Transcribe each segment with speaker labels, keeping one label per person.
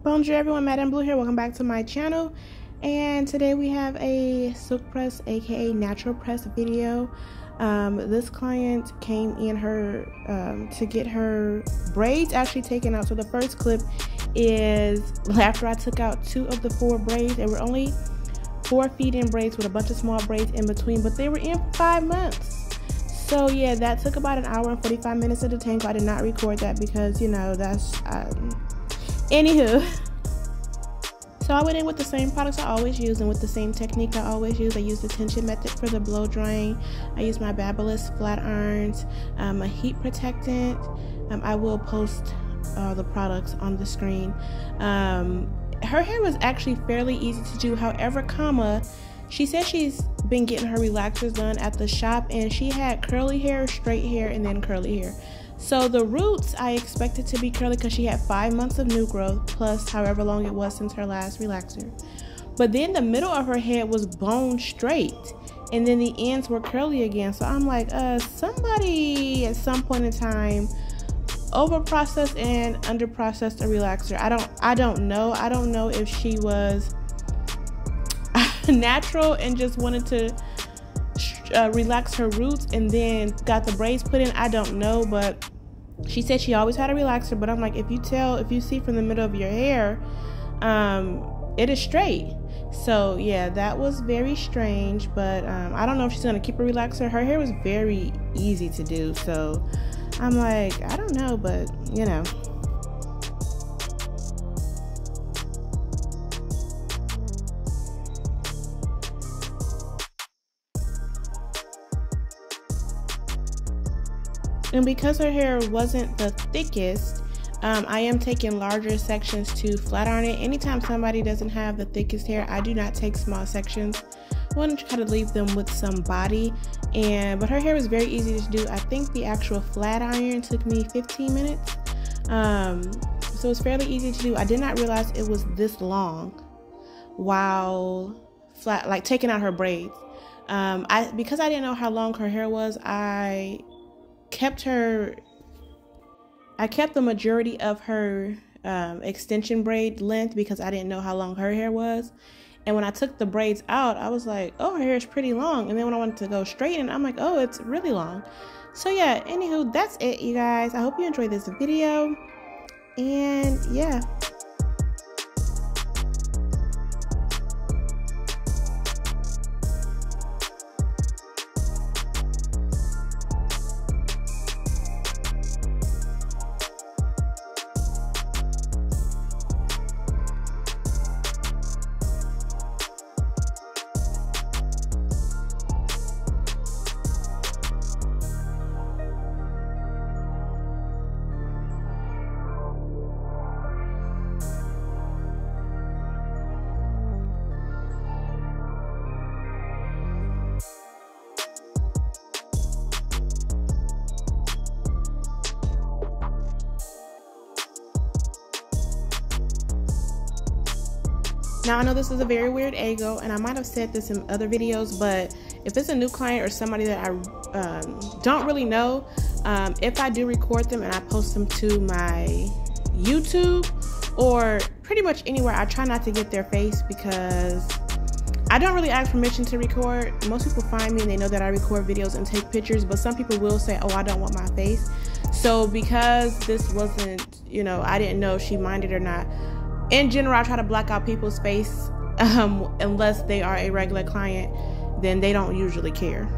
Speaker 1: Bonjour everyone, Madame Blue here. Welcome back to my channel. And today we have a silk press, aka natural press video. This client came in to get her braids actually taken out. So the first clip is after I took out 2 of the 4 braids. They were only 4 feed-in braids with a bunch of small braids in between, but they were in for 5 months. So yeah, that took about an hour and 45 minutes to detangle. I did not record that because, you know, that's anywho. So I went in with the same products I always use and with the same technique I always use. I used the tension method for the blow drying. I used my Babyliss flat irons, a heat protectant. I will post the products on the screen. Her hair was actually fairly easy to do. However, she said she's been getting her relaxers done at the shop and she had curly hair, straight hair, and then curly hair. So the roots I expected to be curly because she had 5 months of new growth plus however long it was since her last relaxer. But then the middle of her head was bone straight and then the ends were curly again. So I'm like, somebody at some point in time over processed and under processed a relaxer. I don't know. I don't know if she was natural and just wanted to relax her roots and then got the braids put in. I don't know, but she said she always had a relaxer. But I'm like, if you see from the middle of your hair, it is straight. So yeah, that was very strange. But I don't know if she's gonna keep a relaxer. Her hair was very easy to do, so I'm like, I don't know, but you know. And because her hair wasn't the thickest, I am taking larger sections to flat iron it. Anytime somebody doesn't have the thickest hair, I do not take small sections. I want to try to leave them with some body. But her hair was very easy to do. I think the actual flat iron took me 15 minutes. So it's fairly easy to do. I did not realize it was this long while taking out her braids. Because I didn't know how long her hair was, I kept the majority of her extension braid length because I didn't know how long her hair was. And when I took the braids out, I was like, oh, her hair is pretty long. And then when I wanted to go straighten, I'm like, oh, it's really long. So yeah, anywho, that's it, you guys. I hope you enjoyed this video. And yeah. Now, I know this is a very weird angle, and I might have said this in other videos, but if it's a new client or somebody that I don't really know, if I do record them and I post them to my YouTube or pretty much anywhere, I try not to get their face because I don't really ask permission to record. Most people find me and they know that I record videos and take pictures, but some people will say, oh, I don't want my face. So because this wasn't, you know, I didn't know if she minded or not. In general, I try to block out people's face unless they are a regular client, then they don't usually care.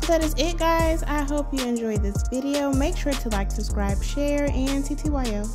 Speaker 1: So that is it, guys. I hope you enjoyed this video. Make sure to like, subscribe, share, and TTYL.